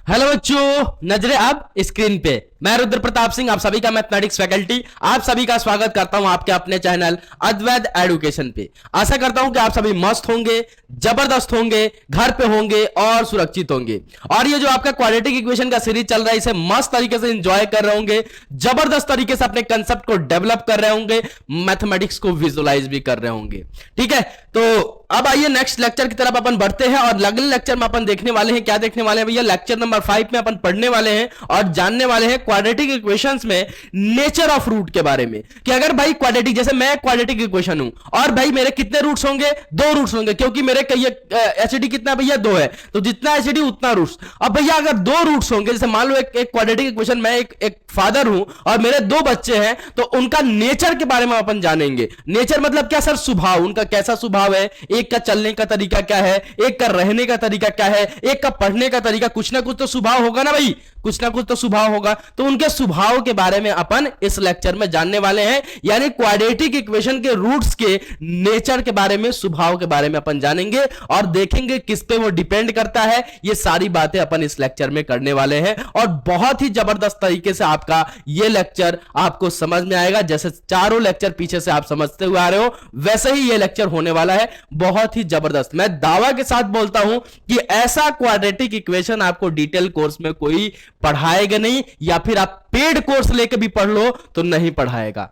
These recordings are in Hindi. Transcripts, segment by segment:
हेलो बच्चों, नजरे अब स्क्रीन पे। मैं रुद्र प्रताप सिंह आप सभी का मैथमेटिक्स फैकल्टी आप सभी का स्वागत करता हूं आपके अपने चैनल अद्वैत एजुकेशन पे। आशा करता हूं कि आप सभी मस्त होंगे, जबरदस्त होंगे, घर पे होंगे और सुरक्षित होंगे। और ये जो आपका क्वाड्रेटिक इक्वेशन का सीरीज चल रहा है इसे मस्त तरीके से एंजॉय कर रहे होंगे, जबरदस्त तरीके से अपने कंसेप्ट को डेवलप कर रहे होंगे, मैथमेटिक्स को विजुअलाइज भी कर रहे होंगे। ठीक है, तो अब आइए नेक्स्ट लेक्चर की तरफ अपन बढ़ते हैं और अगले लेक्चर में अपन देखने वाले हैं, क्या देखने वाले हैं भैया, लेक्चर नंबर 5 में अपन पढ़ने वाले हैं और जानने वाले हैं क्वाड्रेटिक इक्वेशंस में नेचर ऑफ रूट के बारे में। कि अगर भाई क्वाड्रेटिक, जैसे मैं क्वाड्रेटिक इक्वेशन हूं और भाई मेरे कितने रूट्स होंगे, 2 रूट्स होंगे, क्योंकि मेरे एचडी कितना भैया 2 है, तो जितना एचडी उतना रूट्स। अब भैया अगर 2 रूट्स होंगे, जैसे मान लो एक क्वाड्रेटिक इक्वेशन, मैं एक फादर हूं और मेरे 2 बच्चे हैं, तो उनका नेचर के बारे में अपन जानेंगे। नेचर मतलब क्या सर? स्वभाव, उनका कैसा स्वभाव है, एक का चलने का तरीका क्या है, एक का रहने का तरीका क्या है, एक का पढ़ने का तरीका, कुछ ना कुछ तो स्वभाव होगा ना भाई, कुछ ना कुछ तो स्वभाव होगा। तो उनके स्वभाव के बारे में अपन इस लेक्चर में जानने वाले हैं, यानी क्वाड्रेटिक इक्वेशन के रूट्स के नेचर के बारे में, स्वभाव के बारे में अपन जानेंगे और देखेंगे किस पे वो डिपेंड करता है। ये सारी बातें अपन इस लेक्चर में करने वाले हैं और बहुत ही जबरदस्त तरीके से आपका ये लेक्चर आपको समझ में आएगा। जैसे चारों लेक्चर पीछे से आप समझते हुए आ रहे हो, वैसे ही ये लेक्चर होने वाला है, बहुत ही जबरदस्त। मैं दावा के साथ बोलता हूं कि ऐसा क्वाड्रेटिक इक्वेशन आपको डिटेल कोर्स में कोई पढ़ाएगा नहीं, या फिर आप पेड कोर्स लेके भी पढ़ लो तो नहीं पढ़ाएगा।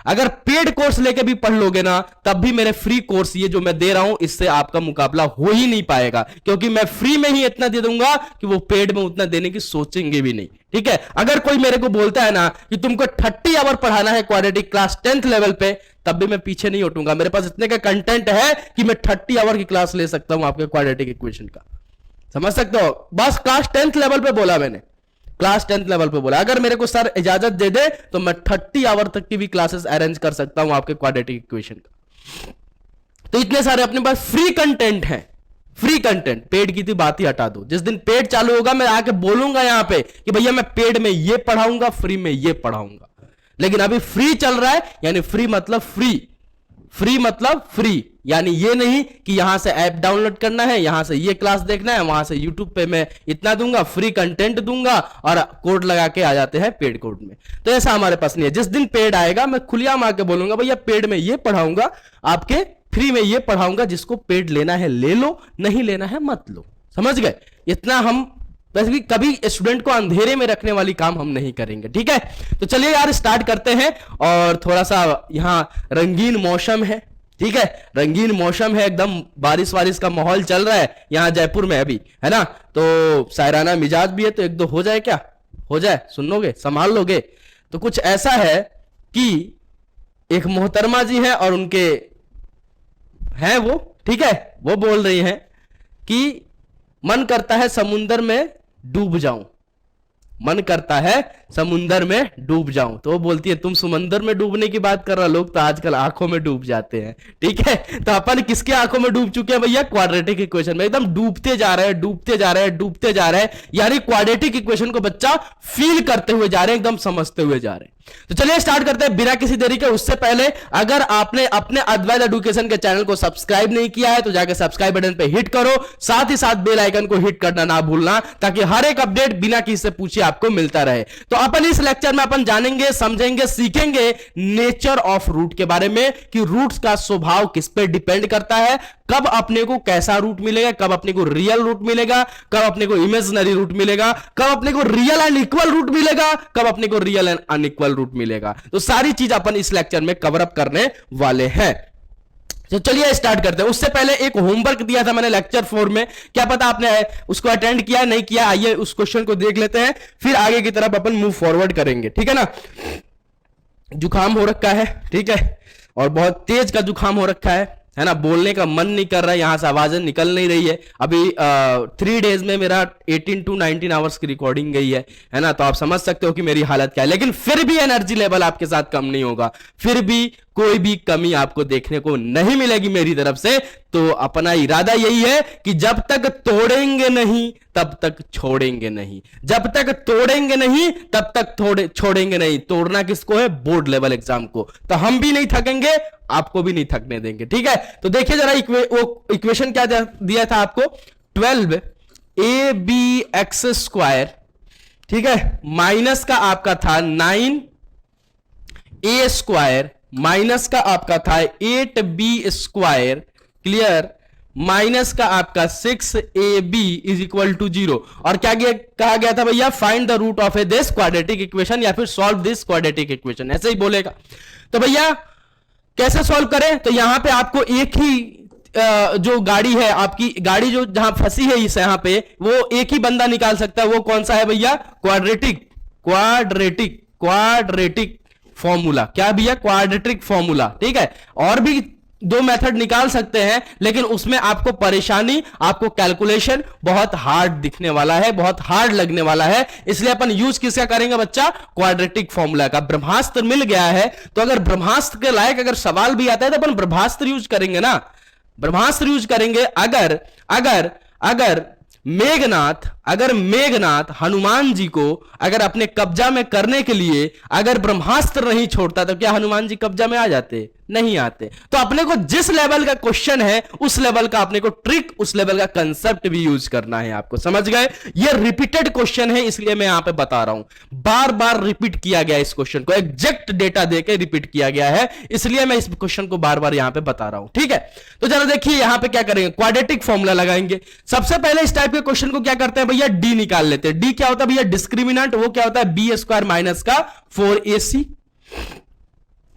अगर पेड कोर्स लेके भी पढ़ लोगे ना, तब भी मेरे फ्री कोर्स ये जो मैं दे रहा हूं इससे आपका मुकाबला हो ही नहीं पाएगा, क्योंकि मैं फ्री में ही इतना दे दूंगा कि वो पेड में उतना देने की सोचेंगे भी नहीं। ठीक है, अगर कोई मेरे को बोलता है ना कि तुमको 30 आवर पढ़ाना है क्वाड्रेटिक क्लास 10th लेवल पे, तब भी मैं पीछे नहीं हटूंगा। मेरे पास इतने का कंटेंट है कि मैं 30 आवर की क्लास ले सकता हूं आपके क्वाड्रेटिक इक्वेशन का। समझ सकते हो? बस क्लास 10th लेवल पे बोला मैंने, क्लास 10th लेवल पे बोला। अगर मेरे को सर इजाजत दे दे तो मैं 30 आवर तक की भी क्लासेस अरेंज कर सकता हूं आपके क्वाड्रेटिक इक्वेशन का। तो इतने सारे अपने पास फ्री कंटेंट है, फ्री कंटेंट। पेड की थी बात ही हटा दो। जिस दिन पेड चालू होगा मैं आके बोलूंगा यहां पे कि भैया मैं पेड में ये पढ़ाऊंगा, फ्री में ये पढ़ाऊंगा। लेकिन अभी फ्री चल रहा है, यानी फ्री मतलब फ्री, फ्री मतलब फ्री, यानी ये नहीं कि यहां से ऐप डाउनलोड करना है, यहां से ये क्लास देखना है, वहां से यूट्यूब पे मैं इतना दूंगा, फ्री कंटेंट दूंगा और कोड लगा के आ जाते हैं पेड कोड में। तो ऐसा हमारे पास नहीं है। जिस दिन पेड आएगा मैं खुलेआम आके बोलूंगा भैया पेड में ये पढ़ाऊंगा, आपके फ्री में ये पढ़ाऊंगा, जिसको पेड लेना है ले लो, नहीं लेना है मत लो। समझ गए? इतना हम वैसे भी कभी स्टूडेंट को अंधेरे में रखने वाली काम हम नहीं करेंगे। ठीक है, तो चलिए यार स्टार्ट करते हैं। और थोड़ा सा यहां रंगीन मौसम है, ठीक है, रंगीन मौसम है, एकदम बारिश वारिश का माहौल चल रहा है यहां जयपुर में अभी, है ना। तो शायराना मिजाज भी है, तो 1-2 हो जाए, क्या हो जाए, सुन लोगे, संभाल लोगे। तो कुछ ऐसा है कि एक मोहतरमा जी है और उनके हैं वो, ठीक है, वो बोल रही हैं कि मन करता है समुंदर में डूब जाऊं, मन करता है समुंदर में डूब जाऊं। तो वो बोलती है तुम समुंदर में डूबने की बात कर रहा, लोग तो आजकल आंखों में डूब जाते हैं। ठीक है, तो अपन किसके आंखों में डूब चुके हैं भैया? क्वाड्रेटिक इक्वेशन में एकदम डूबते जा रहे हैं, डूबते जा रहे हैं, डूबते जा रहे हैं। यानी क्वाड्रेटिक इक्वेशन को बच्चा फील करते हुए जा रहे हैं, एकदम समझते हुए जा रहे हैं। तो चलिए स्टार्ट करते हैं बिना किसी देरी के। उससे पहले अगर आपने अपने अद्वैत एजुकेशन के चैनल को सब्सक्राइब नहीं किया है तो जाकर सब्सक्राइब बटन पे हिट करो, साथ ही साथ बेल आइकन को हिट करना ना भूलना, ताकि हर एक अपडेट बिना किसी से पूछे आपको मिलता रहे। तो अपन इस लेक्चर में अपन जानेंगे, समझेंगे, सीखेंगे नेचर ऑफ रूट के बारे में, कि रूट्स का स्वभाव किस पे डिपेंड करता है, कब अपने को कैसा रूट मिलेगा, कब अपने को रियल रूट मिलेगा, कब अपने को इमेजिनरी रूट मिलेगा, कब अपने को रियल एंड इक्वल रूट मिलेगा, कब अपने को रियल एंड अनइक्वल रूट मिलेगा। तो सारी चीज अपन इस लेक्चर में कवर अप करने वाले हैं। तो चलिए स्टार्ट करते हैं। उससे पहले एक होमवर्क दिया था मैंने लेक्चर 4 में, क्या पता आपने उसको अटेंड किया नहीं किया। आइए उस क्वेश्चन को देख लेते हैं, फिर आगे की तरफ अपन मूव फॉरवर्ड करेंगे। ठीक है ना। जुकाम हो रखा है, ठीक है, और बहुत तेज का जुकाम हो रखा है ना, बोलने का मन नहीं कर रहा है, यहां से आवाजें निकल नहीं रही है। अभी 3 डेज में मेरा 18 to 19 आवर्स की रिकॉर्डिंग गई है ना, तो आप समझ सकते हो कि मेरी हालत क्या है। लेकिन फिर भी एनर्जी लेवल आपके साथ कम नहीं होगा, फिर भी कोई भी कमी आपको देखने को नहीं मिलेगी मेरी तरफ से। तो अपना इरादा यही है कि जब तक तोड़ेंगे नहीं तब तक छोड़ेंगे नहीं, जब तक तोड़ेंगे नहीं तब तक छोड़ेंगे नहीं। तोड़ना किसको है? बोर्ड लेवल एग्जाम को। तो हम भी नहीं थकेंगे, आपको भी नहीं थकने देंगे। ठीक है, तो देखिए जरा वो इक्वेशन क्या दिया था आपको, 12 ए बी एक्स स्क्वायर, ठीक है, माइनस का आपका था 9 ए स्क्वायर, माइनस का आपका था 8 बी स्क्वायर, क्लियर, माइनस का आपका 6 a b is equal to 0। और क्या कहा गया था भैया, find the root of a this quadratic equation या फिर सॉल्व दिस क्वाड्रेटिक इक्वेशन, ऐसे ही बोलेगा। तो भैया कैसे सॉल्व करें, तो यहां पे आपको एक ही जो गाड़ी है, आपकी गाड़ी जो जहां फंसी है इस यहां पे, वो एक ही बंदा निकाल सकता है। वो कौन सा है भैया, क्वाड्रेटिक क्वाड्रेटिक क्वाड्रेटिक फॉर्मूला। क्या भैया, क्वाड्रेटिक फॉर्मूला, ठीक है। और भी दो मेथड निकाल सकते हैं, लेकिन उसमें आपको परेशानी, आपको कैलकुलेशन बहुत हार्ड दिखने वाला है, बहुत हार्ड लगने वाला है। इसलिए अपन यूज किसका करेंगे बच्चा, क्वाड्रेटिक फॉर्मूला का। ब्रह्मास्त्र मिल गया है, तो अगर ब्रह्मास्त्र के लायक अगर सवाल भी आता है तो अपन ब्रह्मास्त्र यूज करेंगे ना, ब्रह्मास्त्र यूज करेंगे। अगर अगर अगर मेघनाथ हनुमान जी को अगर अपने कब्जा में करने के लिए अगर ब्रह्मास्त्र नहीं छोड़ता, तो क्या हनुमान जी कब्जा में आ जाते, नहीं आते। तो अपने को जिस लेवल का क्वेश्चन है उस लेवल का अपने को ट्रिक, उस लेवल का कंसेप्ट भी यूज करना है आपको, समझ गए। ये रिपीटेड क्वेश्चन है, इसलिए मैं यहां पे बता रहा हूं, बार बार रिपीट किया गया इस क्वेश्चन को, एग्जैक्ट डेटा देके रिपीट किया गया है, इसलिए मैं इस क्वेश्चन को बार बार यहां पे बता रहा हूं, ठीक है। तो जरा देखिए यहां पे क्या करेंगे, क्वाड्रेटिक फॉर्मूला लगाएंगे। सबसे पहले इस टाइप के क्वेश्चन को क्या करते हैं भैया, डी निकाल लेते हैं। डी क्या होता है भैया, डिस्क्रिमिनेंट, वो क्या होता है, बी स्क्वायर माइनस का 4ac,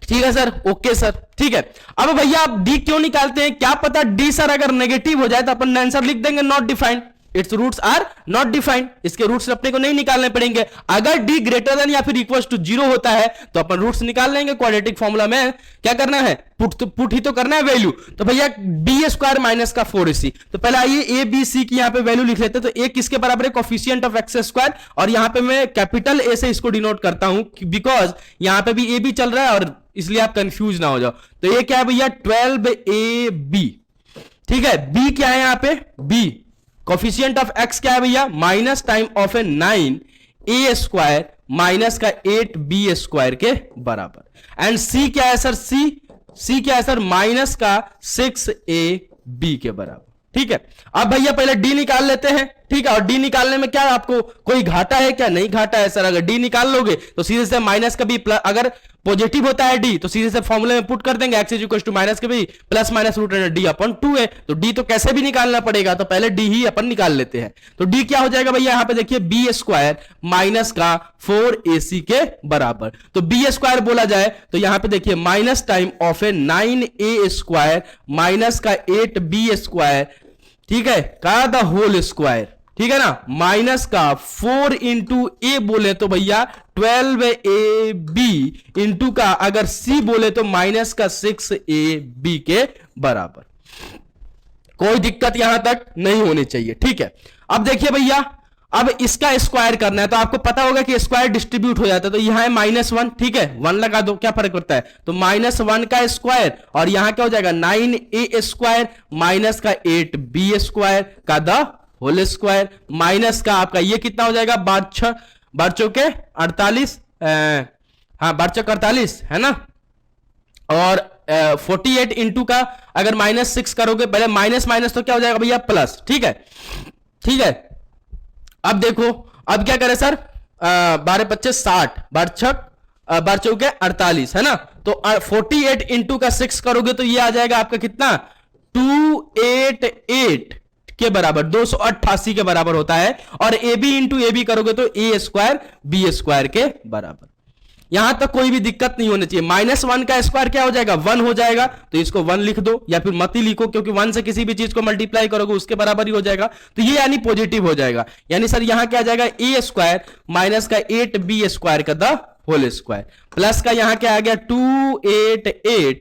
ठीक है सर, ओके सर, ठीक है। अब भैया आप डी क्यों निकालते हैं, क्या पता डी सर अगर नेगेटिव हो जाए तो अपन आंसर लिख देंगे not defined, it's roots are not defined, इसके रूट्स अपने को नहीं निकालने पड़ेंगे। अगर डी ग्रेटर देन या फिर इक्वल टू 0 होता है तो अपन रूट्स निकाल लेंगे। क्वाड्रेटिक फॉर्मूला में क्या करना है, पुट ही तो करना है वैल्यू। तो भैया बी स्क्वायर माइनस का 4ac, तो पहले आइए ए बी सी की यहां पे वैल्यू लिख लेते हैं। तो ए किसके बराबर है, कोफिशिएंट ऑफ एक्स स्क्वायर, और यहां पे मैं कैपिटल ए से इसको डिनोट करता हूं बिकॉज यहां पे भी ए बी चल रहा है, और इसलिए आप कंफ्यूज ना हो जाओ। तो ये क्या है भैया, 12ab, ठीक है। बी क्या है यहां पे, बी कोफिशिएंट ऑफ एक्स क्या है भैया, minus time of A 9a square minus का 8b स्क्वायर के बराबर। एंड सी क्या है सर, सी क्या है सर, माइनस का 6ab के बराबर, ठीक है। अब भैया पहले डी निकाल लेते हैं, ठीक है। और डी निकालने में क्या आपको कोई घाटा है क्या, नहीं घाटा है सर। अगर डी निकाल लोगे तो सीधे से माइनस का भी प्लस, अगर पॉजिटिव होता है डी तो सीधे से फॉर्मूले में पुट कर देंगे, x is equal to minus के भी plus minus root d upon 2 है। तो डी तो कैसे भी निकालना पड़ेगा, तो पहले डी ही अपन निकाल लेते हैं। तो डी क्या हो जाएगा भैया, यहां पे देखिए बी स्क्वायर माइनस का 4ac के बराबर। तो बी स्क्वायर बोला जाए तो यहां पे देखिए minus time of A 9a square minus का 8b स्क्वायर, ठीक है, का द होल स्क्वायर, ठीक है ना, माइनस का 4 इंटू ए बोले तो भैया 12ab इंटू का अगर सी बोले तो माइनस का 6ab के बराबर। कोई दिक्कत यहां तक नहीं होनी चाहिए, ठीक है। अब देखिए भैया, अब इसका स्क्वायर करना है तो आपको पता होगा कि स्क्वायर डिस्ट्रीब्यूट हो जाता है, तो यहां है -1, ठीक है, 1 लगा दो, क्या फर्क पड़ता है। तो -1 का स्क्वायर, और यहां क्या हो जाएगा 9a स्क्वायर माइनस का 8b स्क्वायर का द होल स्क्वायर, माइनस का आपका ये कितना हो जाएगा, 12 चौके 48, हाँ 12 चौके 48 है ना, और 48 इंटू का अगर -6 करोगे, पहले माइनस माइनस तो क्या हो जाएगा भैया प्लस, ठीक है, ठीक है। अब देखो अब क्या करें सर, 12 25 60, 12 चौके 48 है ना, तो 48 इंटू का 6 करोगे तो ये आ जाएगा आपका कितना, 288 के बराबर, 288 के बराबर होता है। और a b into a b करोगे तो ए स्क्वायर बी स्क्वायर के बराबर। यहां तक कोई भी दिक्कत नहीं होनी चाहिए। -1 का स्क्वायर क्या हो जाएगा, 1 हो जाएगा, तो इसको 1 लिख दो, या फिर मत ही लिखो, क्योंकि 1 से किसी भी चीज को मल्टीप्लाई करोगे उसके बराबर ही हो जाएगा। तो ये यानी पॉजिटिव हो जाएगा, यानी सर यहां क्या आ जाएगा, ए स्क्वायर माइनस का 8b स्क्वायर का द होल स्क्वायर, प्लस का यहां क्या आ गया 288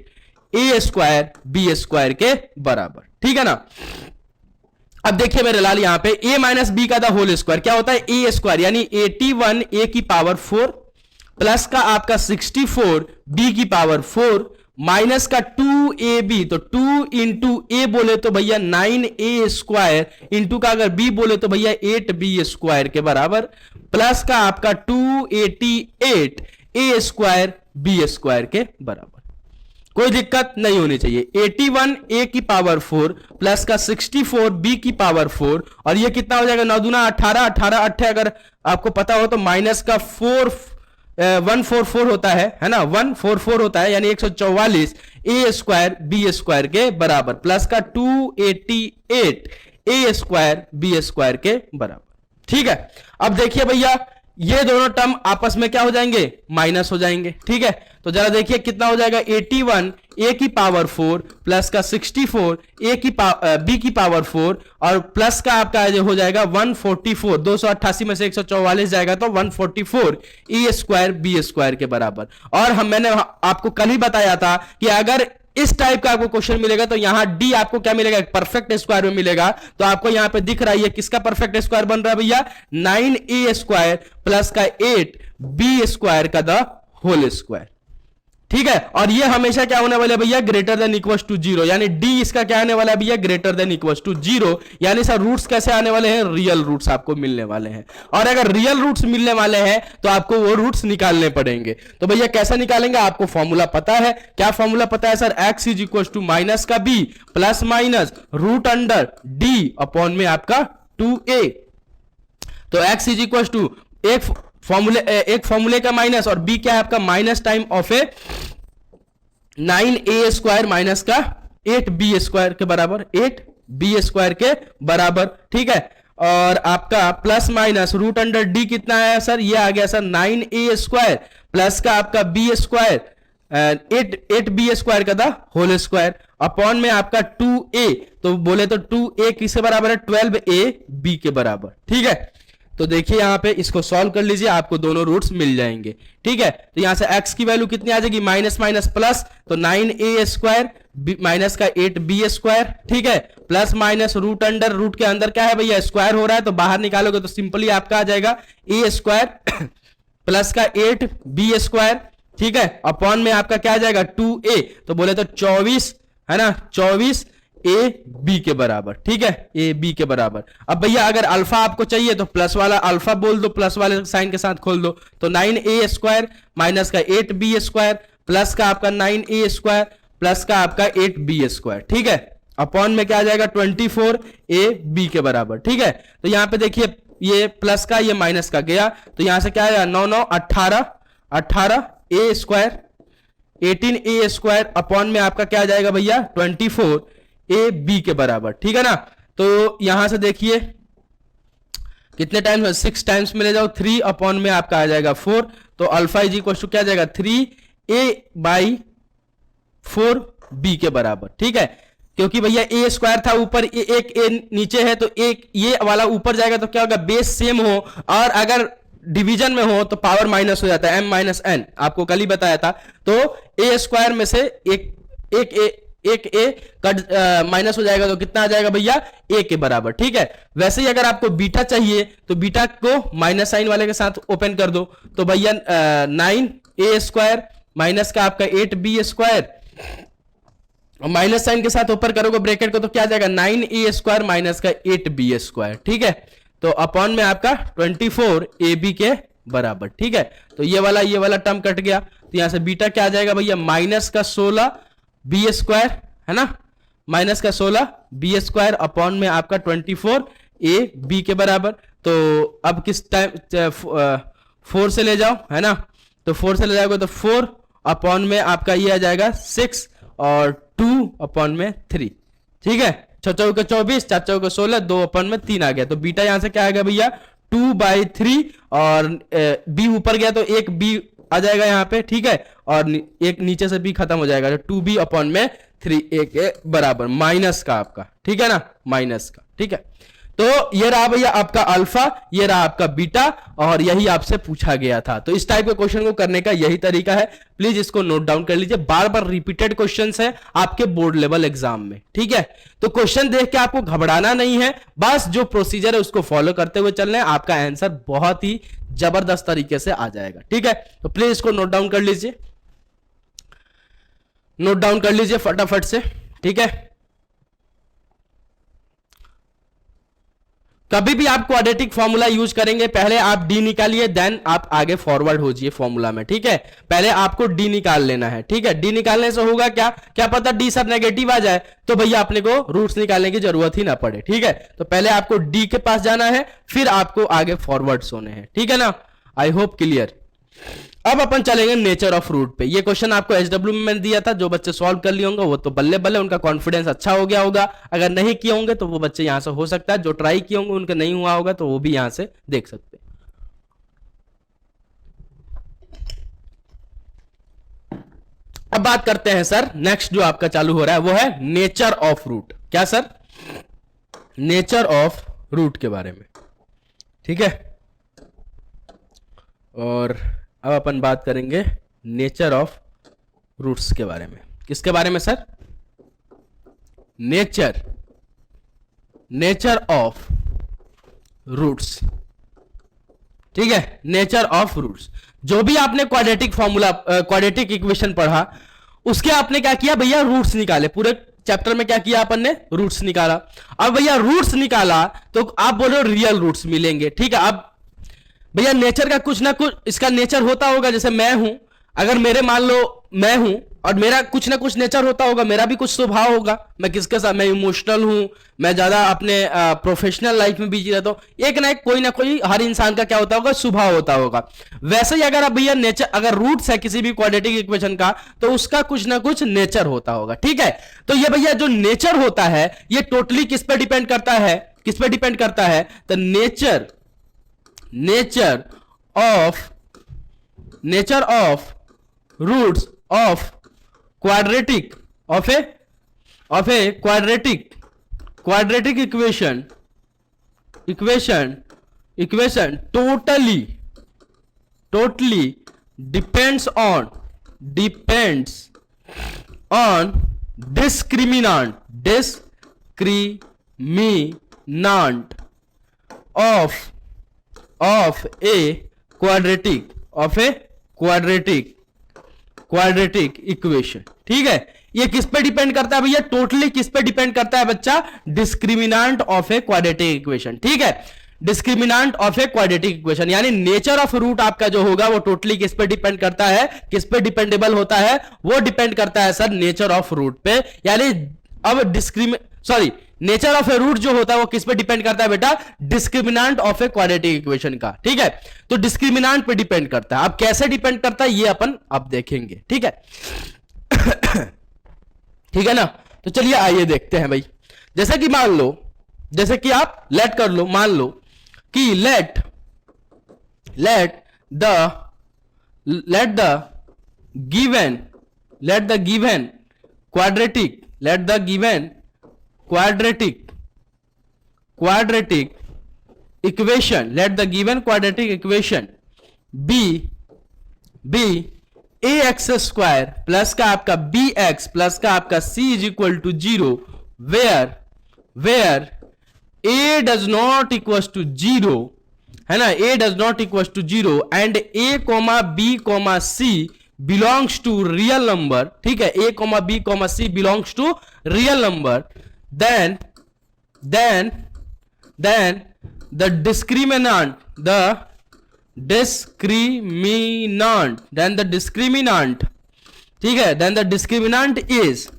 ए स्क्वायर बी स्क्वायर के बराबर, ठीक है ना। अब देखिए मेरे लाल, यहां पे a माइनस बी का द होल स्क्वायर क्या होता है, ए स्क्वायर यानी 81 a की पावर 4 प्लस का आपका 64 b की पावर 4 माइनस का 2ab, तो 2 इंटू ए बोले तो भैया 9a स्क्वायर इंटू का अगर b बोले तो भैया 8b स्क्वायर के बराबर, प्लस का आपका 288 a स्क्वायर b स्क्वायर के बराबर। कोई दिक्कत नहीं होनी चाहिए। 81 a की पावर 4 प्लस का 64 b की पावर 4, और ये कितना हो जाएगा, 9 दूना 18, 18 8 अगर आपको पता हो तो माइनस का 144 होता है ना, 144 होता है, यानी 144 ए स्क्वायर बी स्क्वायर के बराबर, प्लस का 288 ए स्क्वायर बी स्क्वायर के बराबर। ठीक है, अब देखिए भैया ये दोनों टर्म आपस में क्या हो जाएंगे, माइनस हो जाएंगे। ठीक है, तो जरा देखिए कितना हो जाएगा, 81 ए की पावर 4 प्लस का 64 ए की बी की पावर 4, और प्लस का आपका हो जाएगा 144, 288 में से 144 जाएगा तो 144 ए स्क्वायर बी स्क्वायर के बराबर। और मैंने आपको कल ही बताया था कि अगर इस टाइप का आपको क्वेश्चन मिलेगा तो यहां डी आपको क्या मिलेगा, परफेक्ट स्क्वायर में मिलेगा। तो आपको यहां पे दिख रहा है ये किसका परफेक्ट स्क्वायर बन रहा है भैया, 9a स्क्वायर प्लस का 8b स्क्वायर का द होल स्क्वायर। ठीक है, और ये हमेशा क्या होने वाला है भैया, ग्रेटर देन इक्वल टू 0, यानी डी इसका क्या आने वाला है भैया, ग्रेटर देन इक्वल टू 0। यानी सर रूट्स कैसे आने वाले हैं, रियल रूट्स आपको मिलने वाले हैं, और अगर रियल रूट्स मिलने वाले हैं तो आपको वो रूट्स निकालने पड़ेंगे। तो भैया कैसे निकालेंगे, आपको फॉर्मूला पता है, क्या फॉर्मूला पता है sir, x is equal to minus का b plus minus root under d upon में आपका 2a। तो x इज इक्वल टू एक फॉर्मूले का माइनस, और b क्या है आपका, minus time of A 9a square minus का 8b स्क्वायर के बराबर, 8b स्क्वायर के बराबर। ठीक है, और आपका plus minus root under d कितना आया सर, ये आ गया सर 9a स्क्वायर प्लस का आपका b स्क्वायर 8b स्क्वायर का द होल स्क्वायर अपॉन में आपका 2a, तो बोले तो 2a किसके बराबर है, 12ab के बराबर। ठीक है, तो देखिए यहां पे इसको सॉल्व कर लीजिए, आपको दोनों रूट्स मिल जाएंगे। ठीक है, तो यहां से x की वैल्यू कितनी आ जाएगी, माइनस माइनस प्लस, तो 9a स्क्वायर माइनस का 8b स्क्वायर। ठीक है, plus minus root under, root के अंदर क्या है भैया, स्क्वायर हो रहा है, तो बाहर निकालोगे तो सिंपली आपका आ जाएगा a स्क्वायर प्लस का 8b स्क्वायर। ठीक है, अपॉन में आपका क्या आ जाएगा, 2a, तो बोले तो 24 है ना, 24 ए बी के बराबर। ठीक है, ए बी के बराबर। अब भैया अगर अल्फा आपको चाहिए तो प्लस वाला अल्फा बोल दो, प्लस वाले साइन के साथ खोल दो, तो 9a स्क्वायर माइनस का 8b स्क्वायर प्लस का आपका 9a स्क्वायर प्लस का आपका 8b स्क्वायर। ठीक है, अपॉन में क्या आ जाएगा, 24ab के बराबर। ठीक है, तो यहां पे देखिए ये प्लस का ये माइनस का गया, तो यहां से क्या आएगा, 9 9 18 18a square 18a square upon में आपका क्या आ जाएगा भैया, 24ab के बराबर। ठीक है ना, तो यहां से देखिए कितने टाइम्स, 6 टाइम्स में ले जाओ, 3 अपॉन में आपका आ जाएगा 4, तो अल्फा इज इक्वल टू क्या आ जाएगा, 3a/4b के बराबर। ठीक है, क्योंकि भैया ए स्क्वायर था ऊपर, एक ए नीचे है, तो एक ये वाला ऊपर जाएगा तो क्या होगा, बेस सेम हो, और अगर डिवीजन में हो तो पावर माइनस हो जाता है, m माइनस n, आपको कल ही बताया था। तो ए स्क्वायर में से एक ए कट माइनस हो जाएगा तो कितना आ जाएगा भैया, ए के बराबर। ठीक है, वैसे ही अगर आपको बीटा चाहिए तो बीटा को माइनस साइन वाले के साथ ओपन कर दो, तो भैया 9a स्क्वायर माइनस का आपका 8b स्क्वायर, माइनस साइन के साथ ऊपर करोगे ब्रैकेट को तो क्या आ जाएगा, 9a स्क्वायर माइनस का 8b स्क्वायर। ठीक है, तो अपॉन में आपका 24ab के बराबर। ठीक है, तो ये वाला टर्म कट गया, तो यहां से बीटा क्या आ जाएगा भैया, माइनस का 16b स्क्वायर है ना, माइनस का 16b स्क्वायर अपॉन में आपका 24ab के बराबर। तो अब किस टाइम 4 से ले जाओ है ना, तो 4 से ले जाओगे तो 4 अपॉन में आपका ये आ जाएगा 6 और 2 अपॉन में 3। ठीक है, 6 चौके 24, 4 चौके 16, 2 अपॉन में 3 आ गया, तो बीटा यहां से क्या आ गया भैया, 2/3, और b ऊपर गया तो एक b आ जाएगा यहाँ पे। ठीक है, और एक नीचे से b खत्म हो जाएगा, तो 2b अपॉन में 3a के बराबर, माइनस का आपका। ठीक है ना, माइनस का। ठीक है, तो ये रहा भैया आपका अल्फा, ये रहा आपका बीटा, और यही आपसे पूछा गया था। तो इस टाइप के क्वेश्चन को करने का यही तरीका है, प्लीज इसको नोट डाउन कर लीजिए, बार बार रिपीटेड क्वेश्चंस है आपके बोर्ड लेवल एग्जाम में। ठीक है, तो क्वेश्चन देख के आपको घबराना नहीं है, बस जो प्रोसीजर है उसको फॉलो करते हुए चलना है, आपका आंसर बहुत ही जबरदस्त तरीके से आ जाएगा। ठीक है, तो प्लीज इसको नोट डाउन कर लीजिए, नोट डाउन कर लीजिए फटाफट से। ठीक है, कभी भी आप क्वाड्रेटिक फॉर्मूला यूज करेंगे, पहले आप डी निकालिए, देन आप आगे फॉरवर्ड हो जाइए फॉर्मूला में, ठीक है। पहले आपको डी निकाल लेना है, ठीक है। डी निकालने से होगा क्या, क्या पता डी सर नेगेटिव आ जाए, तो भैया अपने को रूट्स निकालने की जरूरत ही ना पड़े, ठीक है। तो पहले आपको डी के पास जाना है, फिर आपको आगे फॉरवर्ड होने हैं, ठीक है ना। I hope clear. अब अपन चलेंगे नेचर ऑफ रूट पे। ये क्वेश्चन आपको एचडब्ल्यू में मैंने दिया था, जो बच्चे सॉल्व कर लिए होंगे वो तो बल्ले बल्ले, उनका कॉन्फिडेंस अच्छा हो गया होगा। अगर नहीं किए होंगे तो वो बच्चे यहां से हो सकता है, जो ट्राई किए होंगे उनका नहीं हुआ होगा तो वो भी यहां से देख सकते हैं। अब बात करते हैं सर, नेक्स्ट जो आपका चालू हो रहा है वो है नेचर ऑफ रूट। क्या सर, नेचर ऑफ रूट के बारे में, ठीक है। और अब अपन बात करेंगे नेचर ऑफ रूट्स के बारे में। किसके बारे में सर, नेचर ऑफ रूट्स, ठीक है। नेचर ऑफ रूट्स, जो भी आपने क्वाड्रेटिक फॉर्मूला, क्वाड्रेटिक इक्वेशन पढ़ा, उसके आपने क्या किया भैया, रूट्स निकाले। पूरे चैप्टर में क्या किया अपन ने, रूट्स निकाला। अब भैया रूट्स निकाला तो आप बोल रहे हो रियल रूट्स मिलेंगे, ठीक है। अब भैया नेचर का कुछ ना कुछ इसका नेचर होता होगा। जैसे मैं हूं, अगर मेरे मान लो मैं हूं और मेरा कुछ ना कुछ नेचर होता होगा, मेरा भी कुछ स्वभाव होगा। मैं किसके साथ, मैं इमोशनल हूं, मैं ज्यादा अपने प्रोफेशनल लाइफ में बिजी रहता हूं। एक ना कोई हर इंसान का क्या होता होगा, स्वभाव होता होगा। वैसे ही अगर अब भैया नेचर, अगर रूट्स है किसी भी क्वाड्रेटिक इक्वेशन का, तो उसका कुछ ना कुछ नेचर होता होगा, ठीक है। तो ये भैया जो नेचर होता है ये टोटली किस पे डिपेंड करता है, किस पे डिपेंड करता है, तो nature of roots of quadratic of a quadratic equation totally depends on discriminant of a quadratic equation, ठीक है। ये किस पे डिपेंड करता है भैया, टोटली किस पे डिपेंड करता है बच्चा, डिस्क्रिमिनांट ऑफ ए क्वाड्रेटिक इक्वेशन, ठीक है। डिस्क्रिमिनांट ऑफ ए क्वाड्रेटिक इक्वेशन, यानी नेचर ऑफ रूट आपका जो होगा वो टोटली किस पे डिपेंड करता है, किस पे डिपेंडेबल होता है, वो डिपेंड करता है सर नेचर ऑफ रूट पे। यानी अब नेचर ऑफ ए रूट जो होता है वो किस पे डिपेंड करता है बेटा, डिस्क्रिमिनांट ऑफ ए क्वाड्रेटिक इक्वेशन का, ठीक है। तो डिस्क्रिमिनांट पे डिपेंड करता है। अब कैसे डिपेंड करता है ये अपन अब देखेंगे, ठीक है। ठीक है ना। तो चलिए आइए देखते हैं भाई। जैसे कि मान लो, जैसे कि आप लेट कर लो, मान लो कि let the given quadratic equation be ax square plus का आपका bx प्लस का आपका c is equal to 0 where a does not equal to 0, है ना, a does not equal to 0 and a b c belongs to real number, ठीक है। a b c belongs to real number, then the discriminant ठीक है, then the discriminant is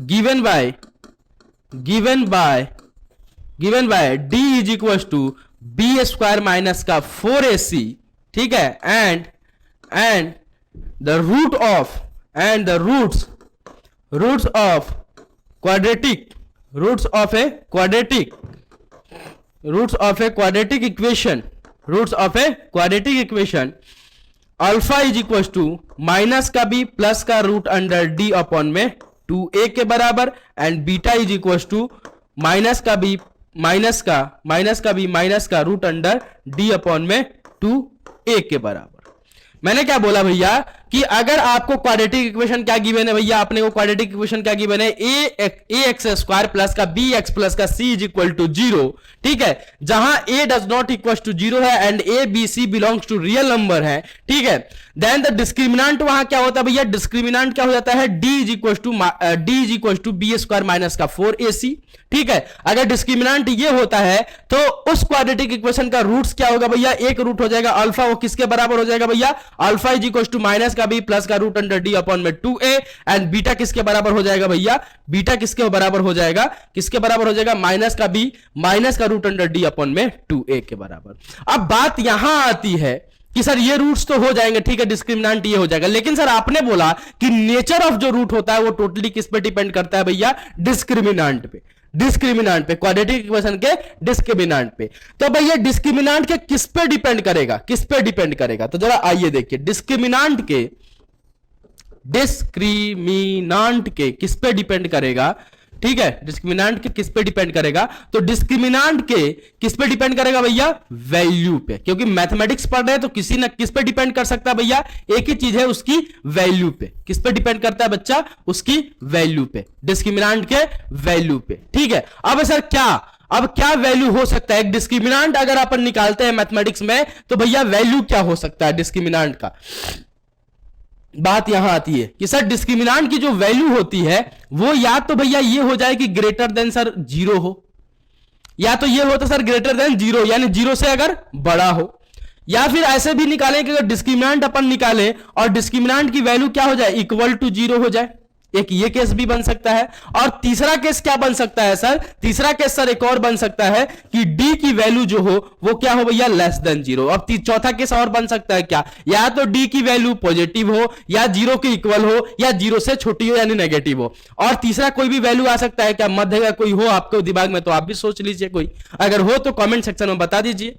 given by d is equals to b square minus का 4ac, ठीक है, and the roots of a quadratic equation alpha is equal to minus का b प्लस का रूट अंडर d अपॉन में 2a के बराबर, and beta is equal to minus का b माइनस का रूट अंडर d अपॉन में 2a के बराबर। मैंने क्या बोला भैया कि अगर आपको क्वाड्रेटिक इक्वेशन क्या गिवन है भैया, अपने को क्वाड्रेटिक इक्वेशन क्या गिवन है, ए एक्स स्क्वायर प्लस का बी एक्स प्लस का सी इज इक्वल टू 0, ठीक है, जहां a does not equal to 0 है and a b c belongs to real number है, ठीक है, देन द डिस्क्रिमिनेंट वहां क्या होता है भैया, डिस्क्रिमिनेंट क्या हो जाता है, d is equal to b square minus का 4ac, ठीक है। अगर डिस्क्रिमिनेंट ये होता है तो उस क्वाड्रेटिक इक्वेशन का रूट्स क्या होगा भैया, एक रूट हो जाएगा अल्फा, वो किसके बराबर हो जाएगा भैया, alpha is equal to minus का बी प्लस का रूट अंडर डी अपॉन में 2a, एंड बीटा किसके बराबर हो जाएगा भैया, बीटा किसके बराबर हो जाएगा, किसके बराबर हो जाएगा, माइनस का बी माइनस का रूट अंडर डी अपॉन में 2a के बराबर। अब बात यहां आती है कि सर ये रूट्स तो हो जाएंगे, ठीक है, डिस्क्रिमिनेंट ये हो जाएगा, लेकिन सर आपने बोला कि नेचर ऑफ जो रूट होता है वो टोटली किस पे डिपेंड करता है भैया, डिस्क्रिमिनेंट पे, डिस्क्रिमिनेंट पे, क्वाड्रेटिक इक्वेशन के डिस्क्रिमिनेंट पे। तो भैया डिस्क्रिमिनेंट के किस पे डिपेंड करेगा, किस पे डिपेंड करेगा, तो जरा आइए देखिए, डिस्क्रिमिनेंट के किस पे डिपेंड करेगा, ठीक है, डिस्क्रिमिनेंट के किस पे डिपेंड करेगा, तो डिस्क्रिमिनेंट के किस पे डिपेंड करेगा भैया, वैल्यू पे, क्योंकि मैथमेटिक्स पढ़ रहे हैं तो किसी ना किस पे डिपेंड कर सकता है भैया, एक ही चीज है, उसकी वैल्यू पे। किस पे डिपेंड करता है बच्चा, उसकी वैल्यू पे, डिस्क्रिमिनेंट के वैल्यू पे, ठीक है। अब सर क्या वैल्यू हो सकता है, एक डिस्क्रिमिनेंट अगर अपन निकालते हैं मैथमेटिक्स में तो भैया वैल्यू क्या हो सकता है डिस्क्रिमिनेंट का, बात यहां आती है कि सर डिस्क्रिमिनेंट की जो वैल्यू होती है वो या तो भैया ये हो जाए कि ग्रेटर देन सर 0 हो, या तो ये हो तो सर ग्रेटर देन 0 यानी 0 से अगर बड़ा हो, या फिर ऐसे भी निकालें कि अगर डिस्क्रिमिनेंट अपन निकालें और डिस्क्रिमिनेंट की वैल्यू क्या हो जाए, इक्वल टू 0 हो जाए, एक ये केस भी बन सकता है। और तीसरा केस क्या बन सकता है सर, तीसरा केस सर एक और बन सकता है कि d की वैल्यू जो हो वो क्या हो भैया, लेस देन 0। अब चौथा केस और बन सकता है क्या, या तो d की वैल्यू पॉजिटिव हो, या 0 के इक्वल हो, या 0 से छोटी हो यानी नेगेटिव हो, और तीसरा कोई भी वैल्यू आ सकता है क्या, मध्य का कोई हो आपके दिमाग में तो आप भी सोच लीजिए, कोई अगर हो तो कमेंट सेक्शन में बता दीजिए।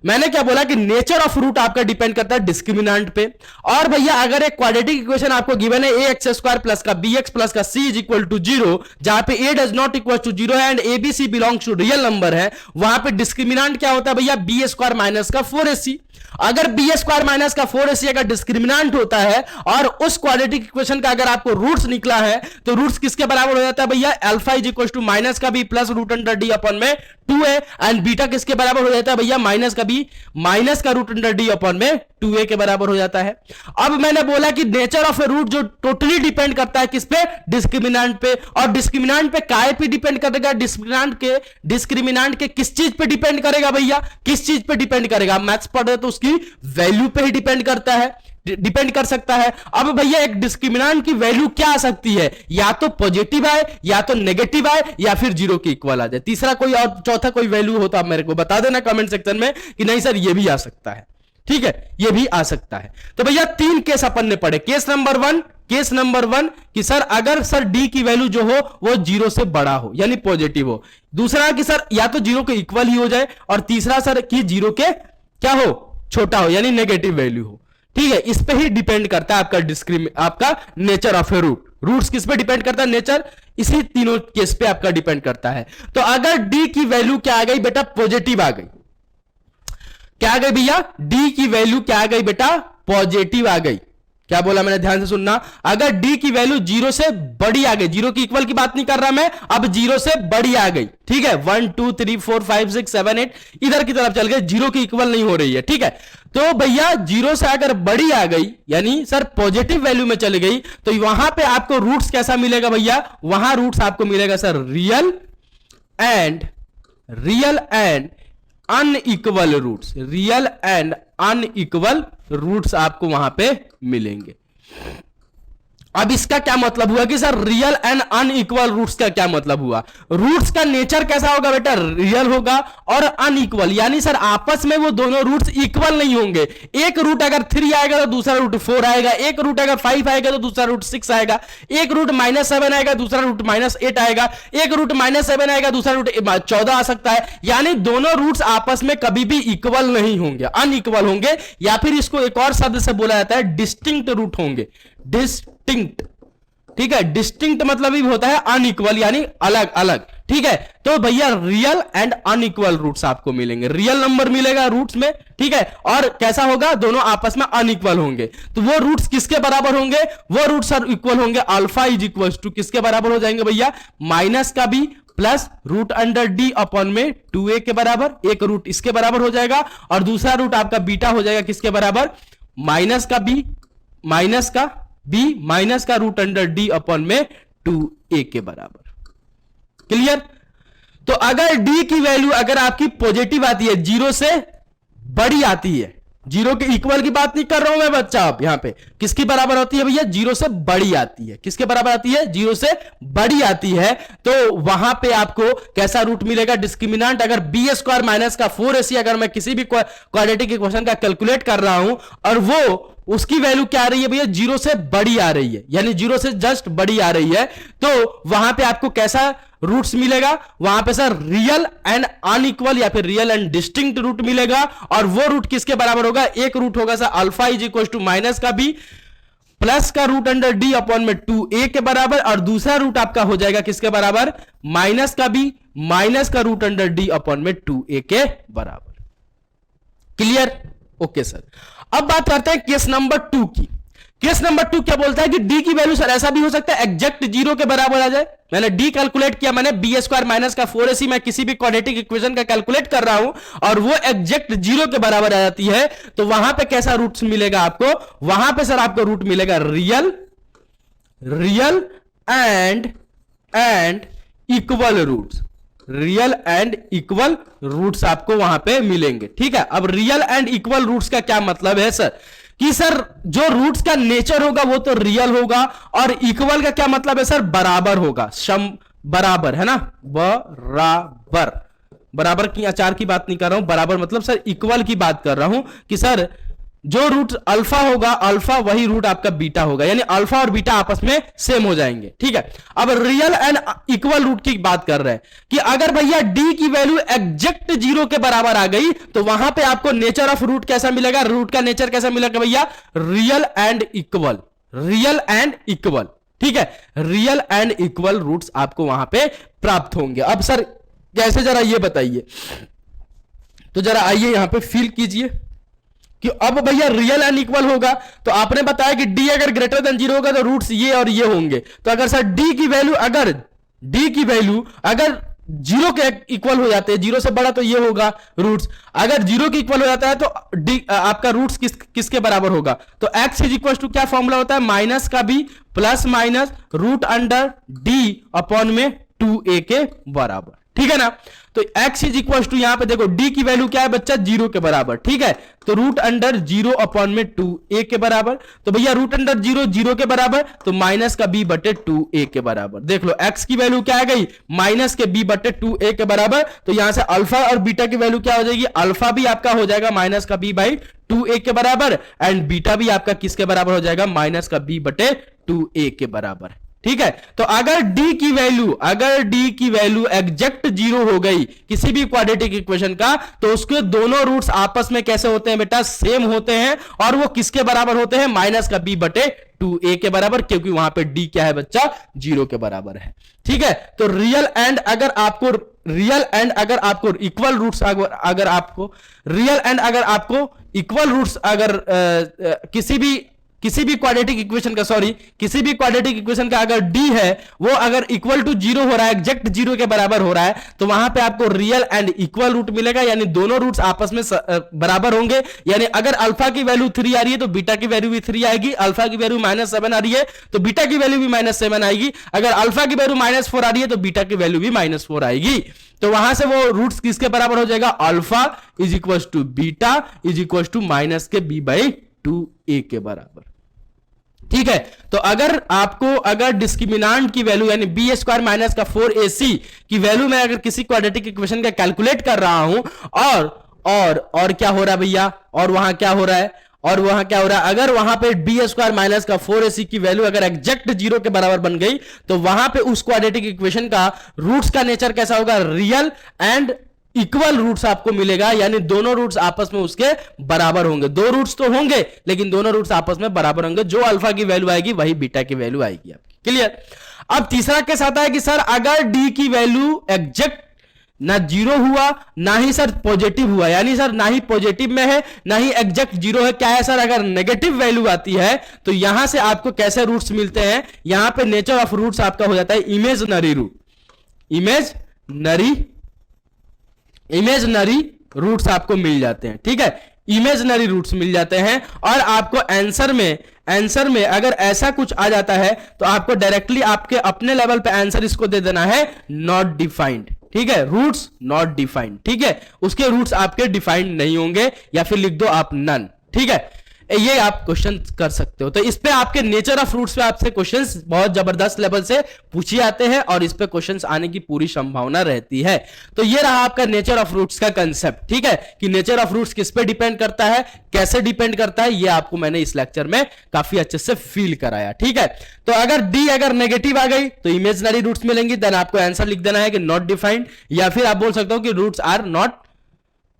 मैंने क्या बोला कि नेचर ऑफ रूट आपका डिपेंड करता है डिस्क्रिमिनेंट पे। और भैया अगर एक क्वाड्रेटिक इक्वेशन आपको गिवन है ए एक्स स्क्वायर प्लस का बी एक्स प्लस का सी इज इक्वल टू 0, जहां पे a does not equal to 0 है and a b c belongs to real number है, वहां पे डिस्क्रिमिनेंट क्या होता है भैया, बी स्क्वायर माइनस का 4ac। अगर बी स्क्वायर माइनस का 4ac अगर डिस्क्रिमिनेंट होता है और उस क्वाड्रेटिक इक्वेशन का अगर आपको रूट्स निकला है तो रूट्स किसके बराबर हो जाता है भैया, alpha is equal to minus का b plus root under D upon में 2a, एंड बीटा किसके बराबर हो जाता है भैया, माइनस का बी माइनस का रूट अंडर डी अपॉन में 2a के बराबर हो जाता है। अब मैंने बोला कि नेचर ऑफ ए रूट जो टोटली डिपेंड करता है किस पे, डिस्क्रिमिनेंट पे, और डिस्क्रिमिनेंट पे काय पे डिपेंड करेगा, डिस्क्रिमिनेंट के किस चीज पे डिपेंड करेगा भैया, किस चीज पे डिपेंड करेगा, मैथ्स पढ़ रहे तो उसकी वैल्यू पे ही डिपेंड करता है, डिपेंड कर सकता है। अब भैया एक डिस्क्रिमिनेंट की वैल्यू क्या आ सकती है, या तो पॉजिटिव आए, या तो नेगेटिव आए, या फिर 0 के इक्वल आ जाए। तीसरा कोई और चौथा कोई वैल्यू हो तो आप मेरे को बता देना कमेंट सेक्शन में कि नहीं सर ये भी आ सकता है, ठीक है, ये भी आ सकता है। तो भैया 3 केस अपन ने पढ़े। केस नंबर वन कि सर अगर सर डी की वैल्यू जो हो वो 0 से बड़ा हो यानी पॉजिटिव हो, दूसरा कि सर या तो 0 के इक्वल ही हो जाए, और तीसरा सर कि 0 के क्या हो, छोटा हो यानी नेगेटिव वैल्यू हो, ठीक है। इस पे ही डिपेंड करता है आपका नेचर ऑफ ए रूट्स किस पे डिपेंड करता है, नेचर इसी तीनों केस पे आपका डिपेंड करता है। तो अगर डी की वैल्यू क्या आ गई बेटा, पॉजिटिव आ गई, क्या आ गई भैया, डी की वैल्यू क्या आ गई बेटा, पॉजिटिव आ गई। क्या बोला मैंने, ध्यान से सुनना, अगर डी की वैल्यू 0 से बड़ी आ गई, 0 की इक्वल की बात नहीं कर रहा मैं, अब 0 से बड़ी आ गई, ठीक है, 1 2 3 4 5 6 7 8 इधर की तरफ चल गए, 0 की इक्वल नहीं हो रही है, ठीक है। तो भैया 0 से अगर बड़ी आ गई यानी सर पॉजिटिव वैल्यू में चली गई, तो वहां पे आपको रूट्स कैसा मिलेगा भैया, वहां रूट्स आपको मिलेगा sir real and unequal roots, real and unequal roots आपको वहां पे मिलेंगे। अब इसका क्या मतलब हुआ कि sir real and unequal roots का क्या मतलब हुआ, रूट्स का नेचर कैसा होगा बेटा, रियल होगा और अनइक्वल, यानी सर आपस में वो दोनों रूट्स इक्वल नहीं होंगे। एक रूट अगर 3 आएगा तो दूसरा रूट 4 आएगा, एक रूट अगर 5 आएगा तो दूसरा रूट 6 आएगा, एक रूट -7 आएगा दूसरा रूट -8 आएगा, एक रूट -7 आएगा दूसरा रूट 14 आ सकता है, यानी दोनों रूट्स आपस में कभी भी इक्वल नहीं होंगे, अनइक्वल होंगे, या फिर इसको एक और शब्द से बोला जाता है डिस्टिंक्ट रूट होंगे, डिस्टिंक्ट ठीक है। डिस्टिंक्ट मतलब भी होता है अनइक्वल, यानी अलग अलग, ठीक है। तो भैया रियल एंड अनइक्वल रूट्स आपको मिलेंगे, रियल नंबर मिलेगा रूट्स में, ठीक है। और कैसा होगा, दोनों आपस में अनइक्वल होंगे। तो वो रूट्स किसके बराबर होंगे, वो रूट्स आर इक्वल होंगे, अल्फा इज इक्वल टू किसके बराबर हो जाएंगे भैया, माइनस का b plus root under D upon में 2a के बराबर, एक रूट इसके बराबर हो जाएगा और दूसरा रूट आपका बीटा हो जाएगा किसके बराबर, माइनस का बी माइनस का रूट अंडर डी अपॉन में 2a के बराबर। क्लियर। तो अगर d की वैल्यू अगर आपकी पॉजिटिव आती है, जीरो से बड़ी आती है, जीरो के इक्वल की बात नहीं कर रहा हूं मैं बच्चा, आप यहां पे किसकी बराबर होती है भैया, जीरो से बड़ी आती है, किसके बराबर आती है, जीरो से बड़ी आती है, तो वहां पे आपको कैसा रूट मिलेगा, डिस्क्रिमिनेंट अगर बी स्क्वायर माइनस का 4ac अगर मैं किसी भी क्वाड्रेटिक इक्वेशन का कैलकुलेट कर रहा हूं और वो उसकी वैल्यू क्या आ रही है भैया, जीरो से बड़ी आ रही है, यानी जीरो से जस्ट बड़ी आ रही है, तो वहां पे आपको कैसा रूट्स मिलेगा, वहां पे सर रियल एंड अनइक्वल या फिर रियल एंड डिस्टिंक्ट रूट मिलेगा। और वो रूट किसके बराबर होगा, एक रूट होगा sir alpha is equal to minus का बी प्लस का रूट अंडर डी अपॉन में 2a के बराबर, और दूसरा रूट आपका हो जाएगा किसके बराबर, माइनस का बी माइनस का रूट अंडर डी अपॉन में 2a के बराबर। Clear, okay sir. अब बात करते हैं केस नंबर 2 की। केस नंबर 2 क्या बोलता है कि d की वैल्यू सर ऐसा भी हो सकता है एग्जैक्ट जीरो के बराबर आ जाए। मैंने d कैलकुलेट किया, मैंने बी स्क्वायर माइनस का 4ac मैं किसी भी क्वाड्रेटिक इक्वेशन का कैलकुलेट कर रहा हूं और वो एग्जैक्ट जीरो के बराबर आ जाती है, तो वहां पे कैसा रूट मिलेगा आपको, वहां पे सर आपको रूट मिलेगा real and equal roots, real and equal roots आपको वहां पे मिलेंगे, ठीक है। अब रियल एंड इक्वल रूट्स का क्या मतलब है सर, कि सर जो रूट्स का नेचर होगा वो तो रियल होगा, और इक्वल का क्या मतलब है सर, बराबर होगा, सम बराबर है ना, बराबर की अचार की बात नहीं कर रहा हूं, बराबर मतलब सर इक्वल की बात कर रहा हूं कि सर जो रूट अल्फा होगा, अल्फा वही रूट आपका बीटा होगा, यानी अल्फा और बीटा आपस में सेम हो जाएंगे, ठीक है। अब रियल एंड इक्वल रूट की बात कर रहे हैं कि अगर भैया d की वैल्यू एग्जैक्ट जीरो के बराबर आ गई तो वहां पे आपको नेचर ऑफ रूट कैसा मिलेगा, रूट का नेचर कैसा मिलेगा भैया, रियल एंड इक्वल, ठीक है। रियल एंड इक्वल रूट्स आपको वहां पे प्राप्त होंगे। अब सर कैसे, जरा ये बताइए, तो जरा आइए यहां पे फील कीजिए कि अब भैया रियल एंड इक्वल होगा, तो आपने बताया कि d अगर ग्रेटर देन जीरो होगा तो रूट्स ये और ये होंगे, तो अगर सर d की वैल्यू अगर जीरो के इक्वल हो जाते हैं, जीरो से बड़ा तो ये होगा रूट्स, अगर जीरो के इक्वल हो जाता है तो d आपका रूट्स किसके बराबर होगा, तो x इज इक्वल टू क्या फॉर्मूला होता है, माइनस का b plus minus root under d upon में 2a के बराबर, ठीक है ना। तो x इज इक्वल टू यहां पे देखो d की वैल्यू क्या है बच्चा, जीरो के बराबर, ठीक है। तो रूट अंडर जीरो अपॉन में 2a के बराबर, तो भैया रूट अंडर जीरो के बराबर, तो माइनस का b बटे 2a के बराबर। देख लो x की वैल्यू क्या आ गई, माइनस के b बटे 2a के बराबर, तो यहां से अल्फा और बीटा की वैल्यू क्या हो जाएगी, अल्फा भी आपका हो जाएगा माइनस का b बाई 2a के बराबर, एंड बीटा भी आपका किसके बराबर हो जाएगा, माइनस का b बटे 2a के बराबर, ठीक है। तो अगर d की वैल्यू एग्जैक्ट जीरो हो गई किसी भी क्वाड्रेटिक इक्वेशन का, तो उसके दोनों रूट्स आपस में कैसे होते हैं बेटा, सेम होते हैं, और वो किसके बराबर होते हैं, माइनस का b बटे 2a के बराबर, क्योंकि वहां पे d क्या है बच्चा, जीरो के बराबर है, ठीक है। तो रियल एंड अगर आपको इक्वल रूट्स अगर आपको इक्वल रूट्स अगर किसी भी क्वाड्रेटिक इक्वेशन का अगर d है वो अगर इक्वल टू जीरो हो रहा है, एग्जैक्ट जीरो के बराबर हो रहा है, तो वहां पे आपको रियल एंड इक्वल रूट मिलेगा, यानी दोनों रूट्स आपस में बराबर होंगे। यानी अगर अल्फा की वैल्यू 3 आ रही है तो बीटा की वैल्यू भी 3 आएगी, अल्फा की वैल्यू -7 आ रही है तो बीटा की वैल्यू भी -7 आएगी, अगर अल्फा की वैल्यू -4 आ रही है तो बीटा की वैल्यू भी -4 आएगी। तो वहां से वो रूट्स किसके बराबर हो जाएगा, alpha is equal to beta is equal to minus के b बाई 2a के बराबर, ठीक है। तो अगर डिस्क्रिमिनेंट की वैल्यू यानी बी स्क्वायर माइनस का 4ac की वैल्यू मैं अगर किसी क्वाड्रेटिक इक्वेशन का कैलकुलेट कर रहा हूं और क्या हो रहा है भैया, और वहां क्या हो रहा है, अगर वहां पे बी स्क्वायर माइनस का 4ac की वैल्यू अगर एग्जैक्ट जीरो के बराबर बन गई तो वहां पे उस क्वाड्रेटिक इक्वेशन का रूट्स का नेचर कैसा होगा, रियल एंड इक्वल रूट्स आपको मिलेगा, यानी दोनों रूट्स आपस में उसके बराबर होंगे। दो रूट्स तो होंगे लेकिन दोनों रूट्स आपस में बराबर होंगे, जो अल्फा की वैल्यू आएगी वही बीटा की वैल्यू आएगी आपकी। क्लियर। अब तीसरा केस आता है कि सर अगर डी की वैल्यू एग्जैक्ट ना जीरो हुआ ना ही सर पॉजिटिव हुआ, यानी सर ना ही पॉजिटिव में है ना ही एग्जैक्ट जीरो है, क्या है सर, अगर नेगेटिव वैल्यू आती है तो यहां से आपको कैसे रूट्स मिलते हैं, यहां पे नेचर ऑफ रूट्स आपका हो जाता है इमेजनरी रूट। इमेजनरी रूट्स आपको मिल जाते हैं, ठीक है, इमेजनरी रूट्स मिल जाते हैं। और आपको आंसर में अगर ऐसा कुछ आ जाता है तो आपको डायरेक्टली आपके अपने लेवल पे आंसर इसको दे देना है नॉट डिफाइंड, ठीक है, रूट्स नॉट डिफाइंड, ठीक है, उसके रूट्स आपके डिफाइंड नहीं होंगे, या फिर लिख दो आप नन, ठीक है, ये आप क्वेश्चन कर सकते हो। तो इस पे आपके नेचर ऑफ रूट्स पे आपसे क्वेश्चंस बहुत जबरदस्त लेवल से पूछे जाते हैं और इस पे क्वेश्चंस आने की पूरी संभावना रहती है। तो ये रहा आपका नेचर ऑफ रूट्स का कंसेप्ट, ठीक है, कि नेचर ऑफ रूट्स किस पे डिपेंड करता है, कैसे डिपेंड करता है, ये आपको मैंने इस लेक्चर में काफी अच्छे से फील कराया, ठीक है। तो अगर डी अगर नेगेटिव आ गई तो इमेजनरी रूट्स मिलेंगी, देन आपको आंसर लिख देना है कि नॉट डिफाइंड, या फिर आप बोल सकते हो कि रूट्स आर नॉट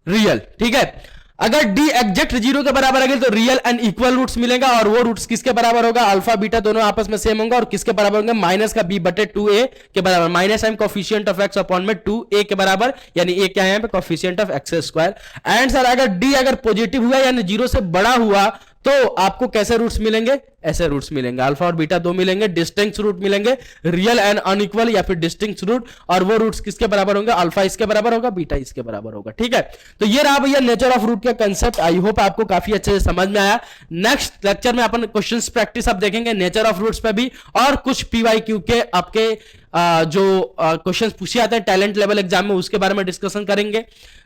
रियल, ठीक है। अगर डी एग्जैक्ट जीरो के बराबर आ गई तो रियल एंड इक्वल रूट्स मिलेगा, और वो रूट्स किसके बराबर होगा, अल्फा बीटा दोनों आपस में सेम होंगे, और किसके बराबर होंगे, माइनस का बी बटे 2a के बराबर, माइनस एम कोफिशिएंट ऑफ एक्स अपॉन में 2a के बराबर, यानी a क्या है यहाँ पे, coefficient of x square. And sir अगर डी अगर पॉजिटिव हुआ यानी जीरो से बड़ा हुआ तो आपको कैसे रूट्स मिलेंगे, ऐसे रूट्स मिलेंगे, अल्फा और बीटा दो मिलेंगे, डिस्टिंक्ट रूट मिलेंगे, रियल एंड अनइक्वल या फिर डिस्टिंक्ट रूट, और वो रूट्स किसके बराबर होंगे, अल्फा इसके बराबर होगा, बीटा इसके बराबर होगा, ठीक है। तो ये रहा भैया नेचर ऑफ रूट का कंसेप्ट। आई होप आपको काफी अच्छे से समझ में आया। नेक्स्ट लेक्चर में अपन क्वेश्चंस प्रैक्टिस अब देखेंगे नेचर ऑफ रूट्स पे भी, और कुछ पीवाईक्यू के आपके जो क्वेश्चंस पूछे जाते हैं टैलेंट लेवल एग्जाम में उसके बारे में डिस्कशन करेंगे।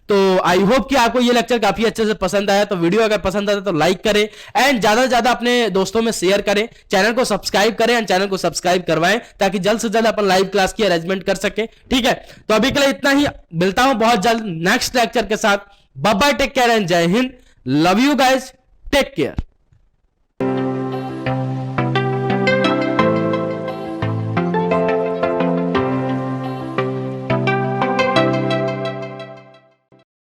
तो आई होप कि आपको ये लेक्चर काफी अच्छे से पसंद आया। तो वीडियो अगर पसंद आता है तो लाइक करें एंड ज्यादा से ज्यादा अपने दोस्तों में शेयर करें, चैनल को सब्सक्राइब करें एंड चैनल को सब्सक्राइब करवाएं ताकि जल्द से जल्द अपन लाइव क्लास की अरेंजमेंट कर सके, ठीक है। तो अभी के लिए इतना ही, मिलता हूं बहुत जल्द नेक्स्ट लेक्चर के साथ। Bye bye, take care and जय हिंद, love you guys, take care.